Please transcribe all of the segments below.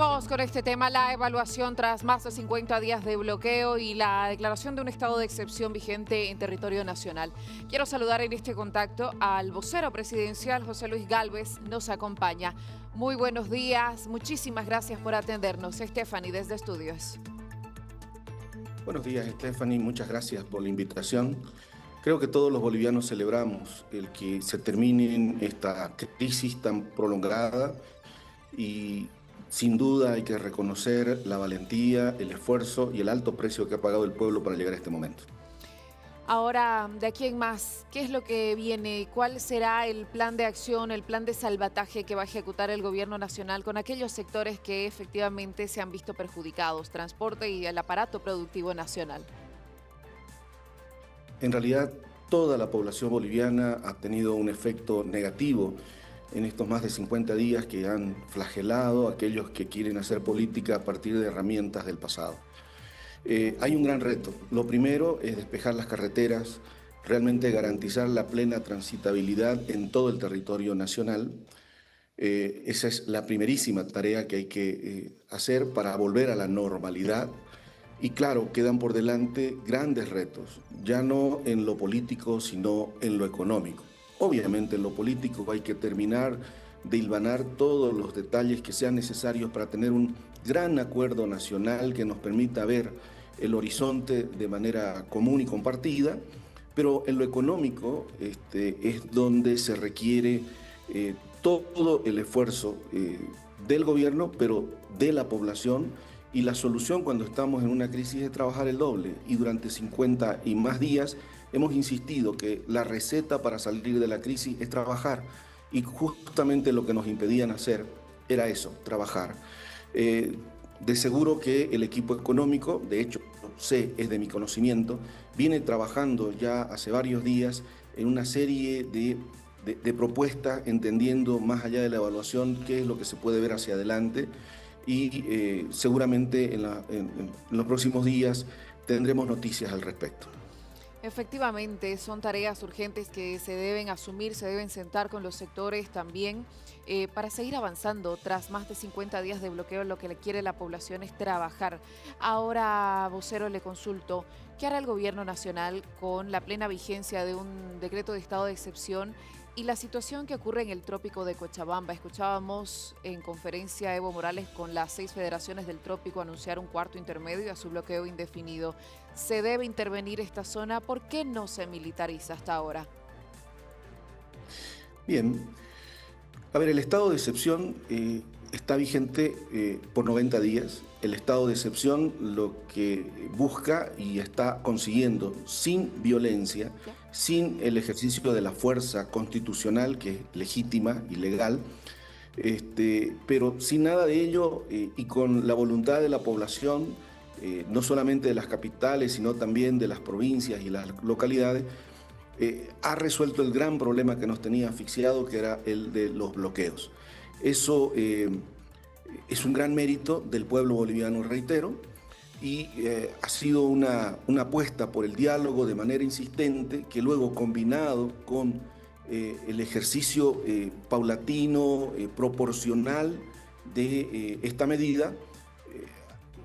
Vamos con este tema, la evaluación tras más de 50 días de bloqueo y la declaración de un estado de excepción vigente en territorio nacional. Quiero saludar en este contacto al vocero presidencial, José Luis Gálvez, nos acompaña. Muy buenos días, muchísimas gracias por atendernos. Stephanie, desde Estudios. Buenos días, Stephanie, muchas gracias por la invitación. Creo que todos los bolivianos celebramos el que se termine esta crisis tan prolongada y sin duda hay que reconocer la valentía, el esfuerzo y el alto precio que ha pagado el pueblo para llegar a este momento. Ahora, de aquí en más, ¿qué es lo que viene? ¿Cuál será el plan de acción, el plan de salvataje que va a ejecutar el gobierno nacional con aquellos sectores que efectivamente se han visto perjudicados, transporte y el aparato productivo nacional? En realidad, toda la población boliviana ha tenido un efecto negativo en estos más de 50 días que han flagelado a aquellos que quieren hacer política a partir de herramientas del pasado. Hay un gran reto. Lo primero es despejar las carreteras, realmente garantizar la plena transitabilidad en todo el territorio nacional. Esa es la primerísima tarea que hay que hacer para volver a la normalidad. Y claro, quedan por delante grandes retos, ya no en lo político, sino en lo económico. Obviamente en lo político hay que terminar de hilvanar todos los detalles que sean necesarios para tener un gran acuerdo nacional que nos permita ver el horizonte de manera común y compartida, pero en lo económico es donde se requiere todo el esfuerzo del gobierno, pero de la población, y la solución cuando estamos en una crisis es trabajar el doble, y durante 50 y más días hemos insistido que la receta para salir de la crisis es trabajar, y justamente lo que nos impedían hacer era eso, trabajar. De seguro que el equipo económico, de hecho sé, es de mi conocimiento, viene trabajando ya hace varios días en una serie de propuestas, entendiendo más allá de la evaluación qué es lo que se puede ver hacia adelante, y seguramente en los próximos días tendremos noticias al respecto. Efectivamente, son tareas urgentes que se deben asumir, se deben sentar con los sectores también para seguir avanzando. Tras más de 50 días de bloqueo, lo que le quiere la población es trabajar. Ahora, vocero, le consulto, ¿qué hará el gobierno nacional con la plena vigencia de un decreto de estado de excepción y la situación que ocurre en el trópico de Cochabamba? Escuchábamos en conferencia a Evo Morales con las 6 federaciones del trópico anunciar un cuarto intermedio a su bloqueo indefinido. ¿Se debe intervenir esta zona? ¿Por qué no se militariza hasta ahora? Bien, a ver, el estado de excepción está vigente por 90 días. El estado de excepción lo que busca y está consiguiendo sin violencia, sin el ejercicio de la fuerza constitucional que es legítima y legal, pero sin nada de ello y con la voluntad de la población, no solamente de las capitales, sino también de las provincias y las localidades, ha resuelto el gran problema que nos tenía asfixiado, que era el de los bloqueos. Eso es un gran mérito del pueblo boliviano, reitero, y ha sido una apuesta por el diálogo de manera insistente, que luego combinado con el ejercicio paulatino, proporcional de esta medida,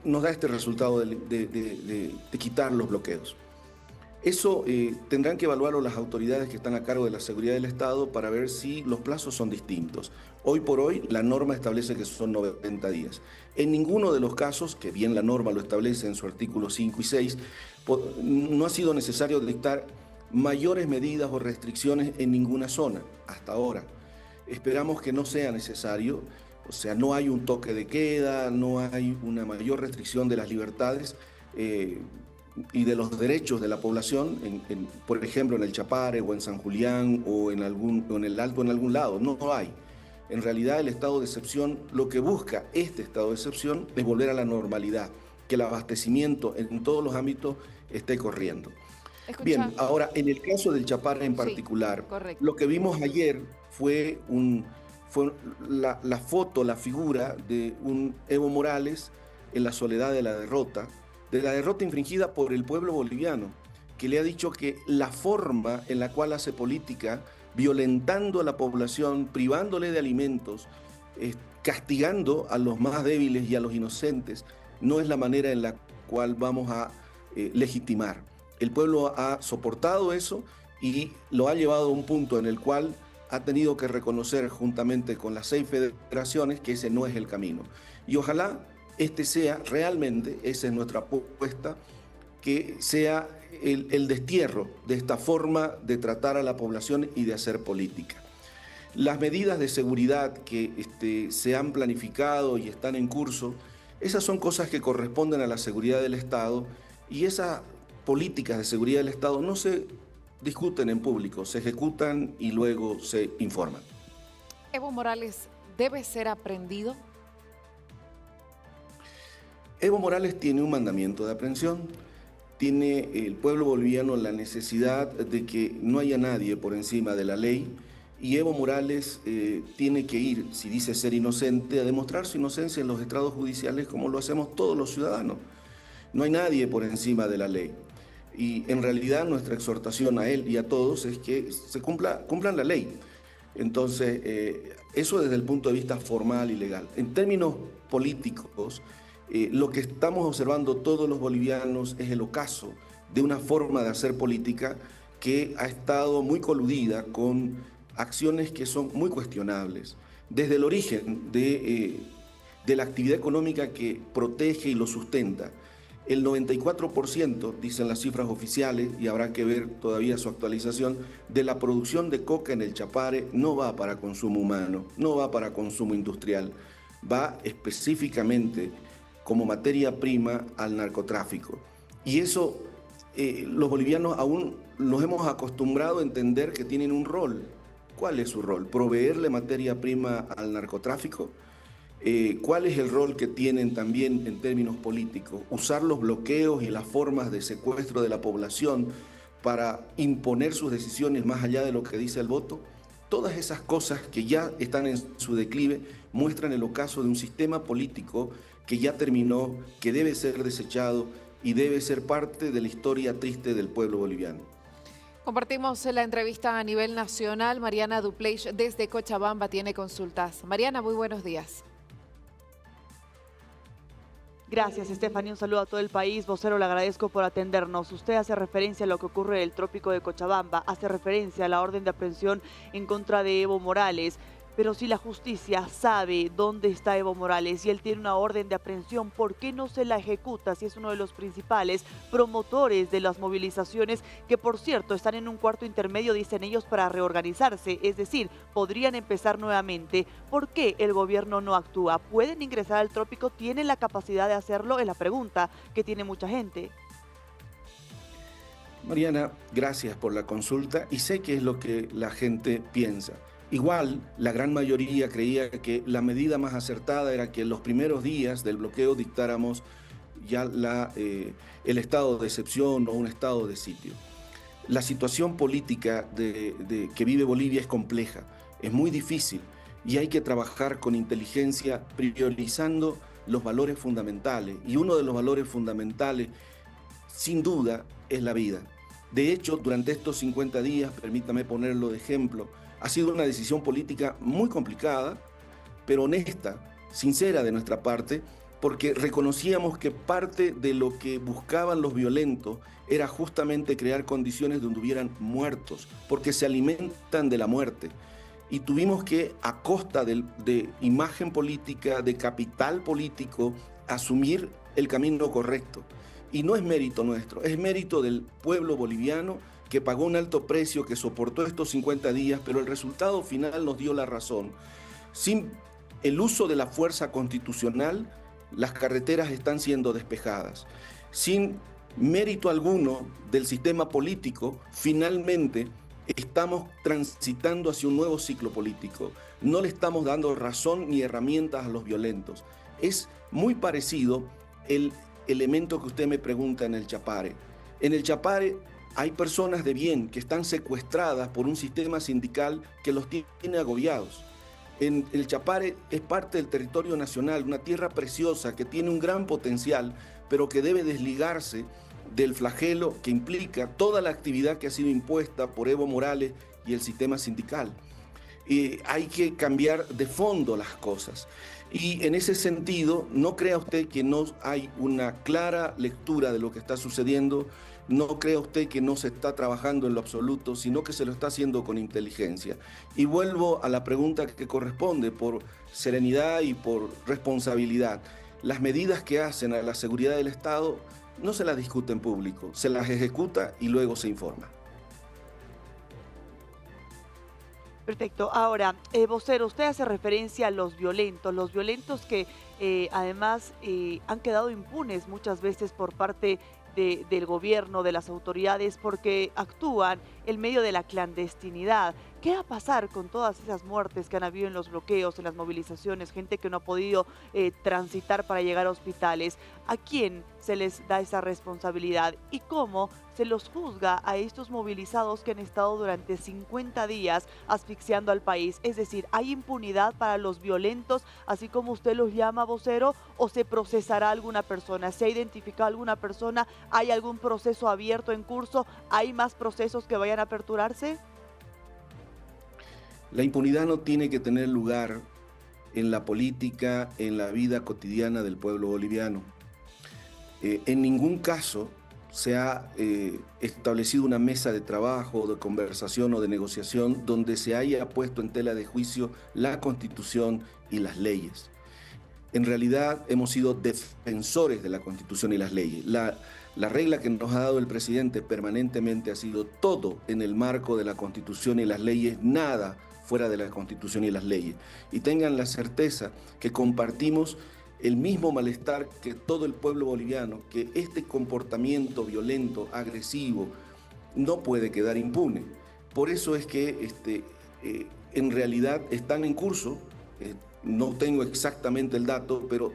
nos da este resultado de quitar los bloqueos. Eso tendrán que evaluarlo las autoridades que están a cargo de la seguridad del Estado para ver si los plazos son distintos. Hoy por hoy la norma establece que son 90 días. En ninguno de los casos, que bien la norma lo establece en su artículo 5 y 6, no ha sido necesario dictar mayores medidas o restricciones en ninguna zona hasta ahora. Esperamos que no sea necesario, o sea, no hay un toque de queda, no hay una mayor restricción de las libertades y de los derechos de la población, por ejemplo, en el Chapare o en San Julián o en el Alto, en algún lado. No hay. En realidad, el estado de excepción, lo que busca este estado de excepción es volver a la normalidad, que el abastecimiento en todos los ámbitos esté corriendo. Bien, ahora, en el caso del Chapare en particular, sí, lo que vimos ayer fue la foto, la figura de un Evo Morales en la soledad de la derrota infringida por el pueblo boliviano, que le ha dicho que la forma en la cual hace política, violentando a la población, privándole de alimentos, castigando a los más débiles y a los inocentes no es la manera en la cual vamos a legitimar. El pueblo ha soportado eso y lo ha llevado a un punto en el cual ha tenido que reconocer juntamente con las 6 federaciones que ese no es el camino. Y ojalá este sea realmente, esa es nuestra apuesta, que sea el destierro de esta forma de tratar a la población y de hacer política. Las medidas de seguridad que se han planificado y están en curso, esas son cosas que corresponden a la seguridad del Estado, y esas políticas de seguridad del Estado no se discuten en público, se ejecutan y luego se informan. Evo Morales debe ser aprehendido. Evo Morales tiene un mandamiento de aprehensión. Tiene el pueblo boliviano la necesidad de que no haya nadie por encima de la ley, y Evo Morales tiene que ir, si dice ser inocente, a demostrar su inocencia en los estrados judiciales como lo hacemos todos los ciudadanos. No hay nadie por encima de la ley. Y en realidad nuestra exhortación a él y a todos es que se cumplan la ley. Entonces, eso desde el punto de vista formal y legal. En términos políticos, lo que estamos observando todos los bolivianos es el ocaso de una forma de hacer política que ha estado muy coludida con acciones que son muy cuestionables. Desde el origen de la actividad económica que protege y lo sustenta, el 94%, dicen las cifras oficiales, y habrá que ver todavía su actualización, de la producción de coca en el Chapare no va para consumo humano, no va para consumo industrial, va específicamente como materia prima al narcotráfico. Y eso los bolivianos aún nos hemos acostumbrado a entender que tienen un rol. ¿Cuál es su rol? ¿Proveerle materia prima al narcotráfico? ¿Cuál es el rol que tienen también en términos políticos? ¿Usar los bloqueos y las formas de secuestro de la población para imponer sus decisiones más allá de lo que dice el voto? Todas esas cosas que ya están en su declive muestran el ocaso de un sistema político que ya terminó, que debe ser desechado y debe ser parte de la historia triste del pueblo boliviano. Compartimos la entrevista a nivel nacional. Mariana Dupleix desde Cochabamba tiene consultas. Mariana, muy buenos días. Gracias, Stephanie. Un saludo a todo el país. Vocero, le agradezco por atendernos. Usted hace referencia a lo que ocurre en el trópico de Cochabamba, hace referencia a la orden de aprehensión en contra de Evo Morales. Pero si la justicia sabe dónde está Evo Morales y él tiene una orden de aprehensión, ¿por qué no se la ejecuta si es uno de los principales promotores de las movilizaciones que, por cierto, están en un cuarto intermedio, dicen ellos, para reorganizarse? Es decir, podrían empezar nuevamente. ¿Por qué el gobierno no actúa? ¿Pueden ingresar al trópico? ¿Tienen la capacidad de hacerlo? Es la pregunta que tiene mucha gente. Mariana, gracias por la consulta y sé que es lo que la gente piensa. Igual, la gran mayoría creía que la medida más acertada era que en los primeros días del bloqueo dictáramos ya el estado de excepción o un estado de sitio. La situación política que vive Bolivia es compleja, es muy difícil y hay que trabajar con inteligencia priorizando los valores fundamentales. Y uno de los valores fundamentales, sin duda, es la vida. De hecho, durante estos 50 días, permítame ponerlo de ejemplo, ha sido una decisión política muy complicada, pero honesta, sincera de nuestra parte, porque reconocíamos que parte de lo que buscaban los violentos era justamente crear condiciones donde hubieran muertos, porque se alimentan de la muerte. Y tuvimos que, a costa de imagen política, de capital político, asumir el camino correcto. Y no es mérito nuestro, es mérito del pueblo boliviano, que pagó un alto precio, que soportó estos 50 días, pero el resultado final nos dio la razón. Sin el uso de la fuerza constitucional, las carreteras están siendo despejadas. Sin mérito alguno del sistema político, finalmente estamos transitando hacia un nuevo ciclo político. No le estamos dando razón ni herramientas a los violentos. Es muy parecido el elemento que usted me pregunta en el Chapare. En el Chapare hay personas de bien que están secuestradas por un sistema sindical que los tiene agobiados. En el Chapare es parte del territorio nacional, una tierra preciosa que tiene un gran potencial, pero que debe desligarse del flagelo que implica toda la actividad que ha sido impuesta por Evo Morales y el sistema sindical. hay que cambiar de fondo las cosas. Y en ese sentido, no crea usted que no hay una clara lectura de lo que está sucediendo, no crea usted que no se está trabajando en lo absoluto, sino que se lo está haciendo con inteligencia. Y vuelvo a la pregunta que corresponde, por serenidad y por responsabilidad. Las medidas que hacen a la seguridad del Estado no se las discute en público, se las ejecuta y luego se informa. Perfecto. Ahora, vocero, usted hace referencia a los violentos que además han quedado impunes muchas veces por parte del gobierno, de las autoridades, porque actúan en medio de la clandestinidad. ¿Qué va a pasar con todas esas muertes que han habido en los bloqueos, en las movilizaciones, gente que no ha podido transitar para llegar a hospitales? ¿A quién se les da esa responsabilidad? ¿Y cómo se los juzga a estos movilizados que han estado durante 50 días asfixiando al país? Es decir, ¿hay impunidad para los violentos, así como usted los llama, vocero, o se procesará alguna persona? ¿Se ha identificado alguna persona? ¿Hay algún proceso abierto en curso? ¿Hay más procesos que vayan a aperturarse? La impunidad no tiene que tener lugar en la política, en la vida cotidiana del pueblo boliviano. En ningún caso se ha establecido una mesa de trabajo, de conversación o de negociación donde se haya puesto en tela de juicio la Constitución y las leyes. En realidad hemos sido defensores de la Constitución y las leyes. La regla que nos ha dado el presidente permanentemente ha sido todo en el marco de la Constitución y las leyes, nada fuera de la Constitución y las leyes. Y tengan la certeza que compartimos el mismo malestar que todo el pueblo boliviano, que este comportamiento violento, agresivo, no puede quedar impune. Por eso es que en realidad están en curso, no tengo exactamente el dato, pero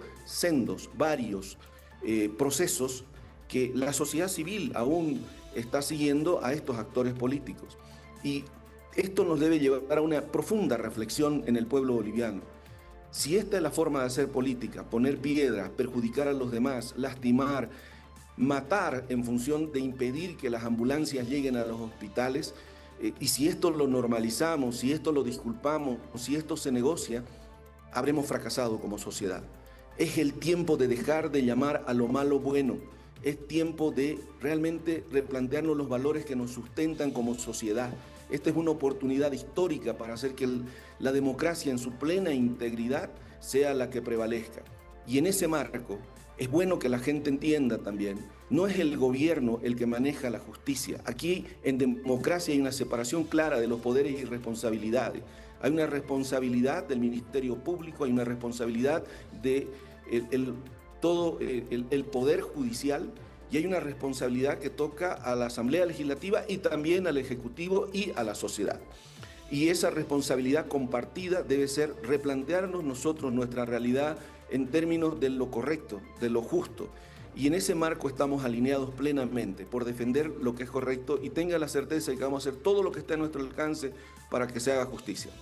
varios procesos que la sociedad civil aún está siguiendo a estos actores políticos. Y esto nos debe llevar a una profunda reflexión en el pueblo boliviano. Si esta es la forma de hacer política, poner piedras, perjudicar a los demás, lastimar, matar en función de impedir que las ambulancias lleguen a los hospitales, y si esto lo normalizamos, si esto lo disculpamos, o si esto se negocia, habremos fracasado como sociedad. Es el tiempo de dejar de llamar a lo malo bueno. Es tiempo de realmente replantearnos los valores que nos sustentan como sociedad. Esta es una oportunidad histórica para hacer que la democracia en su plena integridad sea la que prevalezca. Y en ese marco es bueno que la gente entienda también, no es el gobierno el que maneja la justicia. Aquí en democracia hay una separación clara de los poderes y responsabilidades. Hay una responsabilidad del Ministerio Público, hay una responsabilidad de todo el Poder Judicial, y hay una responsabilidad que toca a la Asamblea Legislativa y también al Ejecutivo y a la sociedad. Y esa responsabilidad compartida debe ser replantearnos nosotros nuestra realidad en términos de lo correcto, de lo justo. Y en ese marco estamos alineados plenamente por defender lo que es correcto, y tenga la certeza de que vamos a hacer todo lo que está a nuestro alcance para que se haga justicia.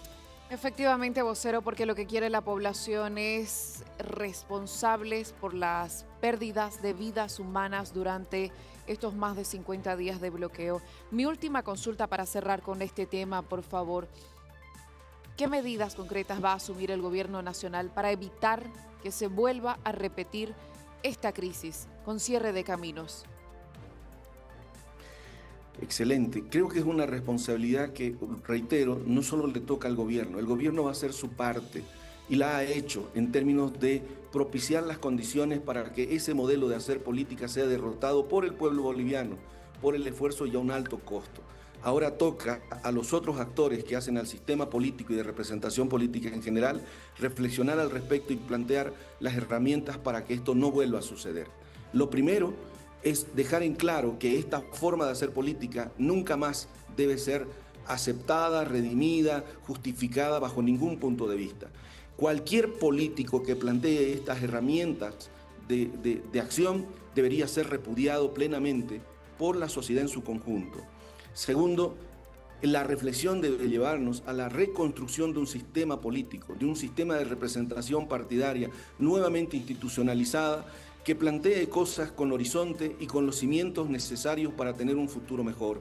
Efectivamente, vocero, porque lo que quiere la población es responsables por las pérdidas de vidas humanas durante estos más de 50 días de bloqueo. Mi última consulta para cerrar con este tema, por favor. ¿Qué medidas concretas va a asumir el gobierno nacional para evitar que se vuelva a repetir esta crisis con cierre de caminos? Excelente. Creo que es una responsabilidad que, reitero, no solo le toca al gobierno. El gobierno va a hacer su parte y la ha hecho en términos de propiciar las condiciones para que ese modelo de hacer política sea derrotado por el pueblo boliviano, por el esfuerzo y a un alto costo. Ahora toca a los otros actores que hacen al sistema político y de representación política en general reflexionar al respecto y plantear las herramientas para que esto no vuelva a suceder. Lo primero es dejar en claro que esta forma de hacer política nunca más debe ser aceptada, redimida, justificada bajo ningún punto de vista. Cualquier político que plantee estas herramientas de acción debería ser repudiado plenamente por la sociedad en su conjunto. Segundo, la reflexión debe llevarnos a la reconstrucción de un sistema político, de un sistema de representación partidaria nuevamente institucionalizada, que plantee cosas con horizonte y con los cimientos necesarios para tener un futuro mejor.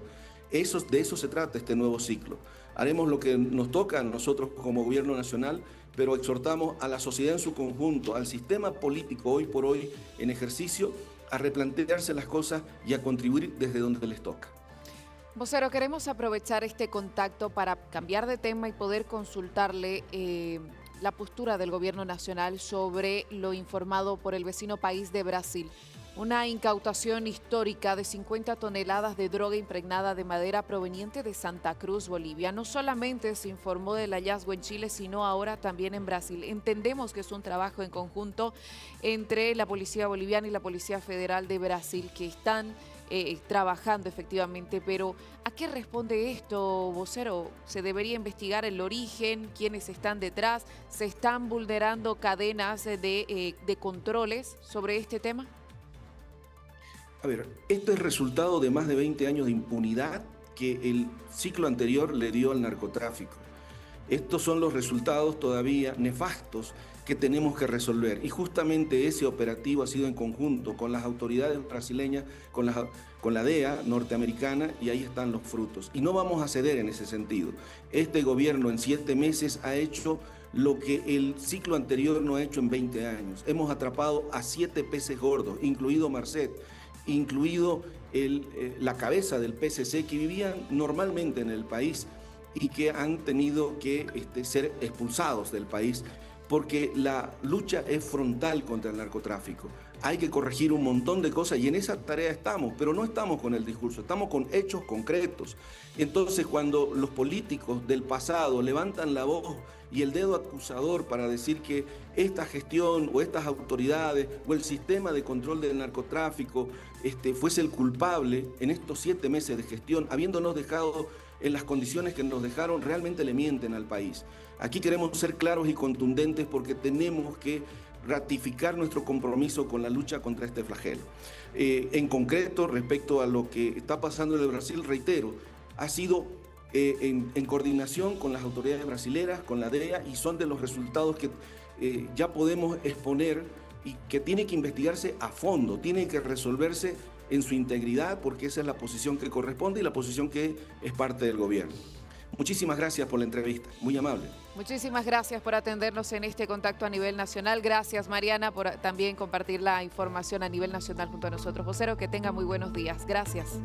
De eso se trata este nuevo ciclo. haremos lo que nos toca a nosotros como gobierno nacional, pero exhortamos a la sociedad en su conjunto, al sistema político hoy por hoy en ejercicio, a replantearse las cosas y a contribuir desde donde les toca. Vocero, queremos aprovechar este contacto para cambiar de tema y poder consultarle la postura del gobierno nacional sobre lo informado por el vecino país de Brasil. Una incautación histórica de 50 toneladas de droga impregnada de madera proveniente de Santa Cruz, Bolivia. No solamente se informó del hallazgo en Chile, sino ahora también en Brasil. Entendemos que es un trabajo en conjunto entre la Policía Boliviana y la Policía Federal de Brasil que están trabajando efectivamente, pero ¿a qué responde esto, vocero? ¿Se debería investigar el origen? ¿Quiénes están detrás? ¿Se están vulnerando cadenas de controles sobre este tema? A ver, esto es resultado de más de 20 años de impunidad que el ciclo anterior le dio al narcotráfico. Estos son los resultados todavía nefastos que tenemos que resolver. Y justamente ese operativo ha sido en conjunto con las autoridades brasileñas, con la DEA norteamericana, y ahí están los frutos. Y no vamos a ceder en ese sentido. Este gobierno en 7 meses ha hecho lo que el ciclo anterior no ha hecho en 20 años. Hemos atrapado a 7 peces gordos, incluido Marcet, incluido la cabeza del PCC, que vivían normalmente en el país y que han tenido que ser expulsados del país, porque la lucha es frontal contra el narcotráfico. Hay que corregir un montón de cosas y en esa tarea estamos, pero no estamos con el discurso, estamos con hechos concretos. Entonces, cuando los políticos del pasado levantan la voz y el dedo acusador para decir que esta gestión o estas autoridades o el sistema de control del narcotráfico fuese el culpable en estos 7 meses de gestión, habiéndonos dejado en las condiciones que nos dejaron, realmente le mienten al país. Aquí queremos ser claros y contundentes porque tenemos que ratificar nuestro compromiso con la lucha contra este flagelo. En concreto, respecto a lo que está pasando en el Brasil, reitero, ha sido en coordinación con las autoridades brasileras, con la DEA, y son de los resultados que ya podemos exponer y que tiene que investigarse a fondo, tiene que resolverse en su integridad, porque esa es la posición que corresponde y la posición que es parte del gobierno. Muchísimas gracias por la entrevista, muy amable. Muchísimas gracias por atendernos en este contacto a nivel nacional. Gracias, Mariana, por también compartir la información a nivel nacional junto a nosotros. Vocero, que tenga muy buenos días. Gracias.